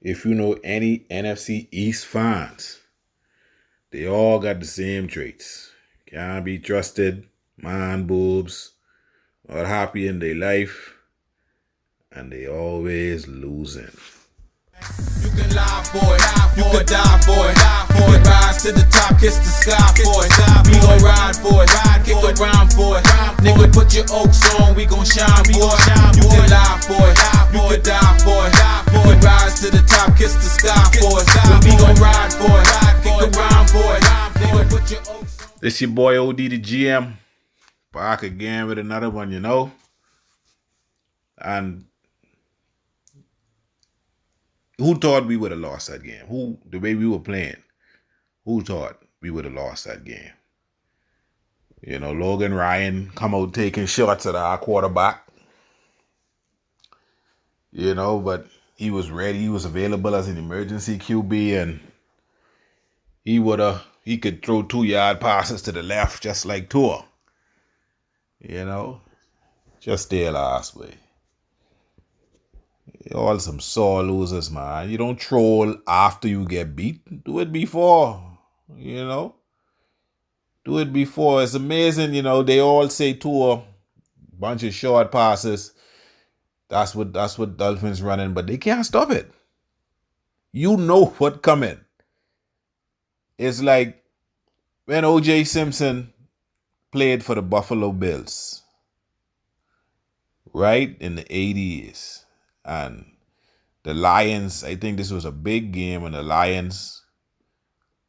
if you know any NFC East fans, they all got the same traits. Can't be trusted, man boobs, not happy in their life, and they always losing. You can lie for it, you can die for it, you can rise to the top, kiss the sky for it. We gon' ride for it, kick around for it. Nigga, put your oaks on, we gon' shine for it. You can lie for it, you can die for it. You can rise to the top, kiss the sky for it. We gon' ride for it, kick around for it. Nigga, put your oaks on. This your boy OD the GM, back again with another one, And who thought we would have lost that game? Who, the way we were playing, who thought we would have lost that game? Logan Ryan come out taking shots at our quarterback. But he was ready. He was available as an emergency QB, and he could throw 2-yard passes to the left just like Tua. Just their last way. All some sore losers, man. You don't troll after you get beat. Do it before, Do it before. It's amazing, they all say Tua, bunch of short passes. That's what Dolphins running, but they can't stop it. You know what coming. It's like when O.J. Simpson played for the Buffalo Bills, right, in the 80s. And the Lions, I think this was a big game, and the Lions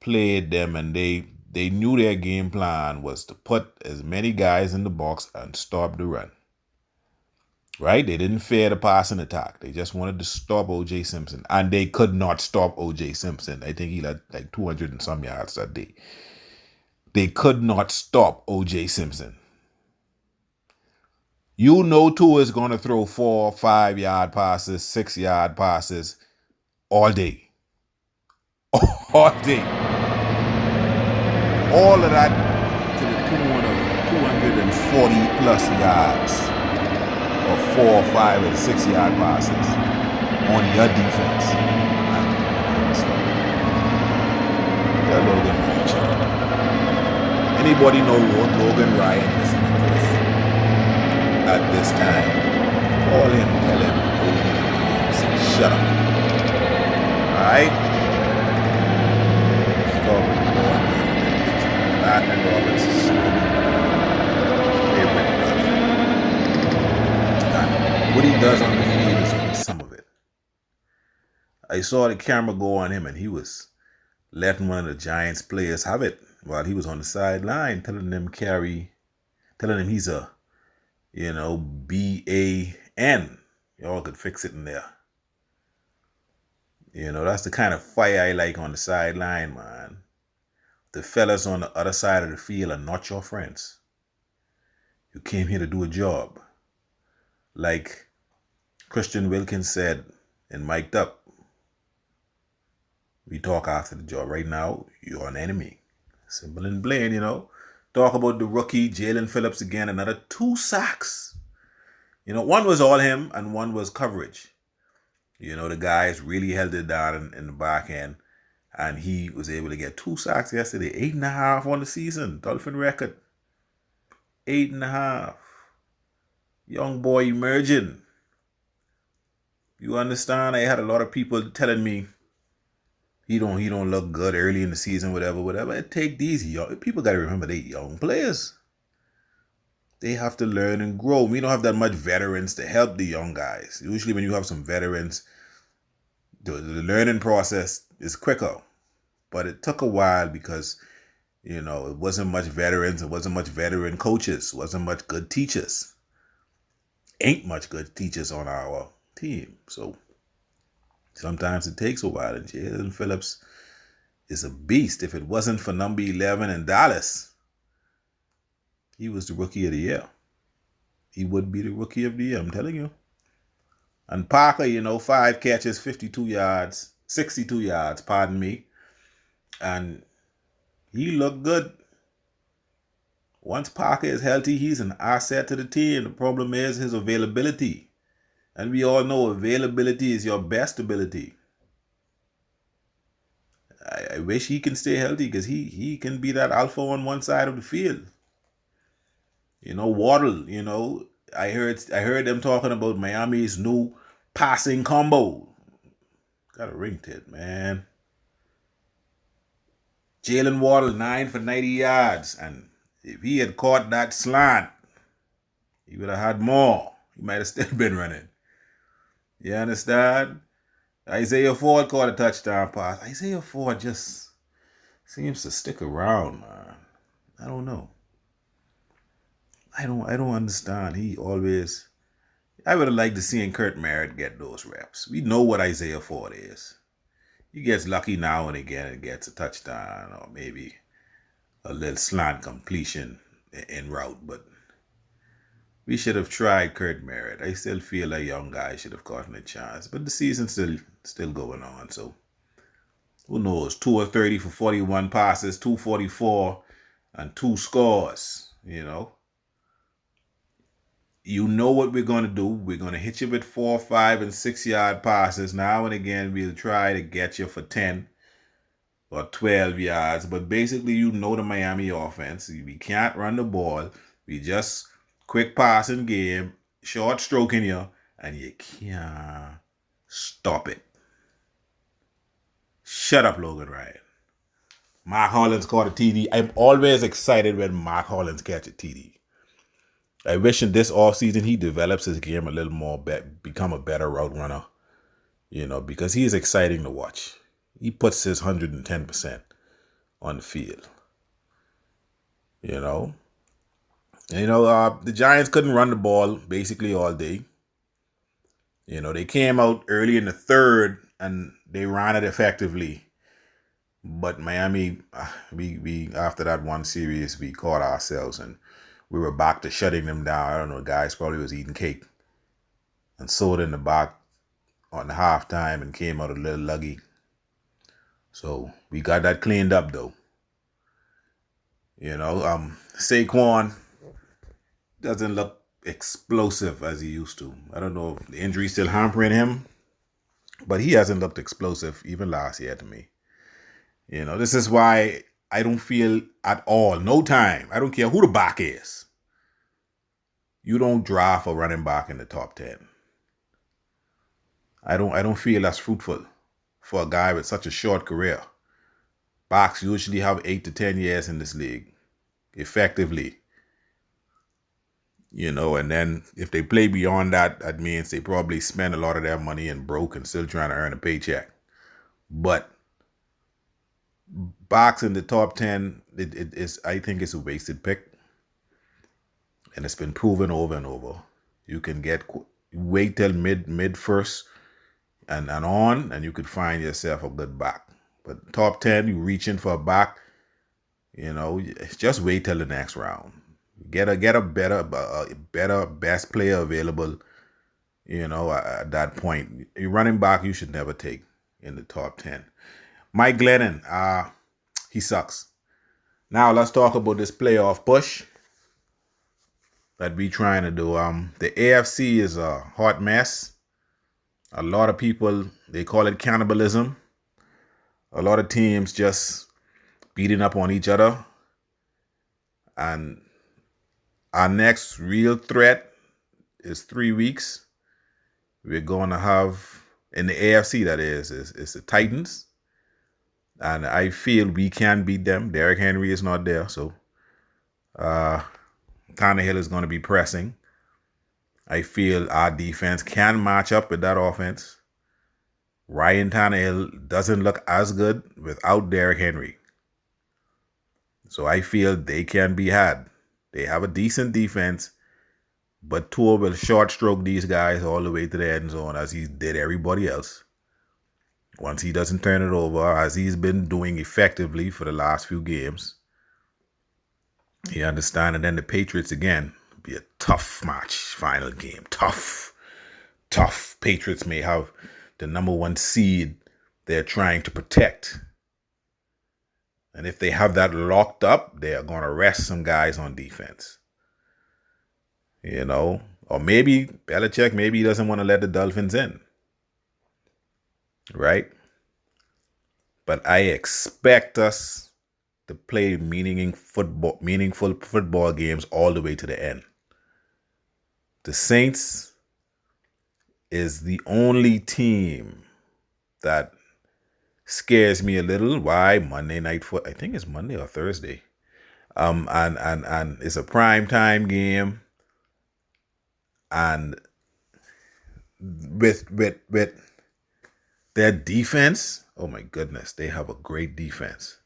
played them, and they knew their game plan was to put as many guys in the box and stop the run. Right? They didn't fear the passing attack. They just wanted to stop O.J. Simpson. And they could not stop O.J. Simpson. I think he had like 200 and some yards that day. They could not stop O.J. Simpson. You know Tua is going to throw 4 or 5-yard passes, 6-yard passes all day. All day. All of that to the tune of 240 plus yards, or 4 or 5 and 6-yard passes on your defense. Yeah, Logan Ryan. Anybody know what Logan Ryan is? At this time, call him, tell him, shut up. Alright? Stop Landon Roberts is favorite Dolphin. And what he does on the field is only some of it. I saw the camera go on him, and he was letting one of the Giants players have it while he was on the sideline, telling him he's a B-A-N. Y'all could fix it in there. That's the kind of fire I like on the sideline, man. The fellas on the other side of the field are not your friends. You came here to do a job. Like Christian Wilkins said in Mic'd Up, we talk after the job. Right now, you're an enemy. Simple and plain, Talk about the rookie, Jalen Phillips again, another 2 sacks. One was all him and one was coverage. The guys really held it down in the back end, and he was able to get 2 sacks yesterday. 8.5 on the season. Dolphin record. 8.5. Young boy emerging. You understand? I had a lot of people telling me he don't look good early in the season, whatever. It take these young people, got to remember they young players. They have to learn and grow. We don't have that much veterans to help the young guys. Usually when you have some veterans, the learning process is quicker. But it took a while because, it wasn't much veterans. It wasn't much veteran coaches. It wasn't much good teachers. Ain't much good teachers on our team. So sometimes it takes a while. And Jalen Phillips is a beast. If it wasn't for number 11 in Dallas, he was the rookie of the year. He would be the rookie of the year, I'm telling you. And Parker, 5 catches, 62 yards, pardon me. And he looked good. Once Parker is healthy, he's an asset to the team. The problem is his availability. And we all know availability is your best ability. I wish he can stay healthy because he can be that alpha on one side of the field. Waddle. I heard them talking about Miami's new passing combo. Got a ring to it, man. Jalen Waddle 9 for 90 yards, and if he had caught that slant, he would have had more. He might have still been running. You understand? Isaiah Ford caught a touchdown pass. Isaiah Ford just seems to stick around, man. I don't know. I don't understand. I would have liked to see Kurt Merritt get those reps. We know what Isaiah Ford is. He gets lucky now and again and gets a touchdown or maybe a little slant completion en route, but we should have tried Kurt Merritt. I still feel a young guy should have gotten a chance, but the season's still going on, so who knows? 2 of 30 for 41 passes, 244, and 2 scores. You know what we're going to do. We're going to hit you with 4, 5, and 6 yard passes. Now and again, we'll try to get you for 10 or 12 yards. But basically, the Miami offense. We can't run the ball. We just quick passing game, short stroking you, and you can't stop it. Shut up, Logan Ryan. Mark Hollins caught a TD. I'm always excited when Mark Hollins catches a TD. I wish in this offseason he develops his game a little more, become a better route runner, because he is exciting to watch. He puts his 110% on the field. The Giants couldn't run the ball basically all day. They came out early in the third and they ran it effectively. But Miami, we after that one series, we caught ourselves and we were back to shutting them down. I don't know, guys probably was eating cake and soda in the back on the halftime and came out a little luggy. So we got that cleaned up though. Saquon doesn't look explosive as he used to. I don't know if the injury's still hampering him, but he hasn't looked explosive even last year to me. This is why I don't feel at all, no time. I don't care who the back is. You don't draft a running back in the top 10. I don't feel that's fruitful for a guy with such a short career. Backs usually have 8 to 10 years in this league, effectively. And then if they play beyond that, that means they probably spend a lot of their money and broke and still trying to earn a paycheck. But backs in the top 10, I think it's a wasted pick. And it's been proven over and over. You can wait till mid first and on, and you could find yourself a good back. But top 10, you reaching for a back, just wait till the next round. Get a better best player available, at that point. Your running back you should never take in the top 10. Mike Glennon, he sucks. Now let's talk about this playoff push that we trying to do. The AFC is a hot mess. A lot of people, they call it cannibalism. A lot of teams just beating up on each other. And our next real threat is 3 weeks. We're going to have, in the AFC that is the Titans. And I feel we can beat them. Derrick Henry is not there. So Tannehill is going to be pressing. I feel our defense can match up with that offense. Ryan Tannehill doesn't look as good without Derrick Henry. So I feel they can be had. They have a decent defense, but Tua will short stroke these guys all the way to the end zone as he did everybody else. Once he doesn't turn it over, as he's been doing effectively for the last few games. You understand? And then the Patriots again. Be a tough match, final game. Tough. Patriots may have the number 1 seed they're trying to protect. And if they have that locked up, they are going to rest some guys on defense. Or maybe Belichick, maybe he doesn't want to let the Dolphins in. Right? But I expect us to play meaningful football games all the way to the end. The Saints is the only team that scares me a little. Why? Monday night I think it's Monday or Thursday. And it's a prime time game. And with their defense, oh my goodness, they have a great defense.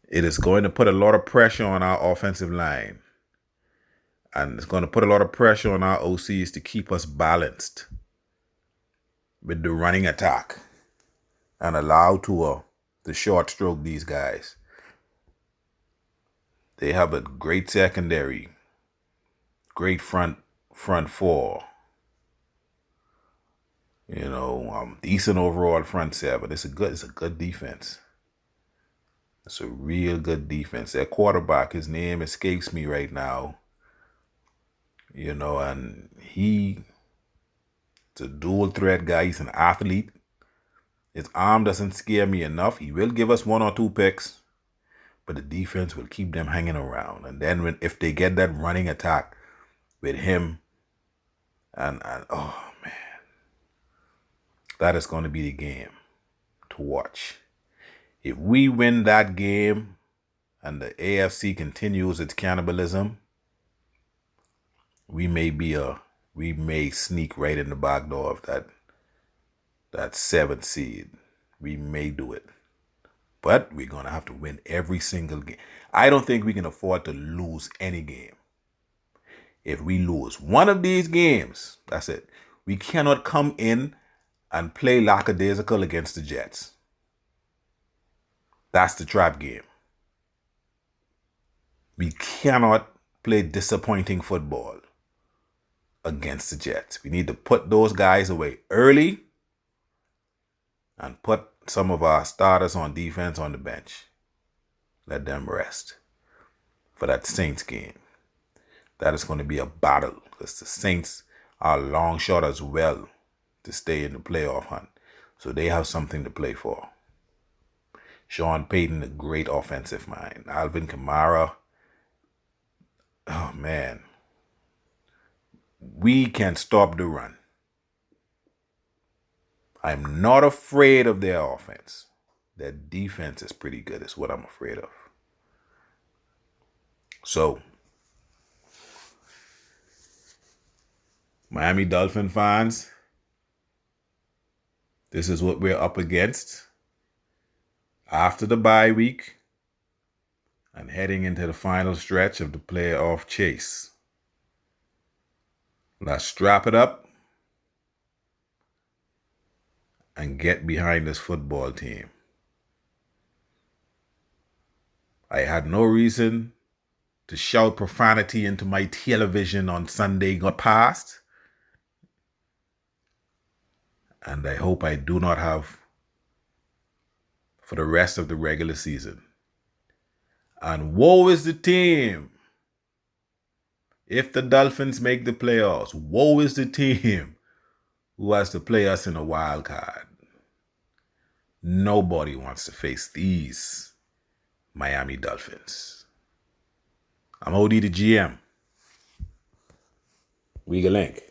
It is going to put a lot of pressure on our offensive line. And it's going to put a lot of pressure on our OCs to keep us balanced with the running attack and allow to short stroke these guys. They have a great secondary, great front four. Decent overall front seven. It's a good defense. It's a real good defense. That quarterback, his name escapes me right now. And he's a dual threat guy. He's an athlete. His arm doesn't scare me enough. He will give us 1 or 2 picks, but the defense will keep them hanging around. And then if they get that running attack with him, and oh man, that is going to be the game to watch. If we win that game and the AFC continues its cannibalism, we may sneak right in the back door of that 7th seed. We may do it. But we're going to have to win every single game. I don't think we can afford to lose any game. If we lose one of these games, that's it. We cannot come in and play lackadaisical against the Jets. That's the trap game. We cannot play disappointing football against the Jets. We need to put those guys away early and put some of our starters on defense on the bench. Let them rest for that Saints game. That is going to be a battle because the Saints are long shot as well to stay in the playoff hunt. So they have something to play for. Sean Payton, a great offensive mind. Alvin Kamara. Oh, man. We can stop the run. I'm not afraid of their offense. Their defense is pretty good, is what I'm afraid of. So, Miami Dolphin fans, this is what we're up against after the bye week and heading into the final stretch of the playoff chase. Let's strap it up and get behind this football team. I had no reason to shout profanity into my television on Sunday past. And I hope I do not have for the rest of the regular season. And woe is the team. If the Dolphins make the playoffs, woe is the team who has to play us in a wild card. Nobody wants to face these Miami Dolphins. I'm OD the GM. We link.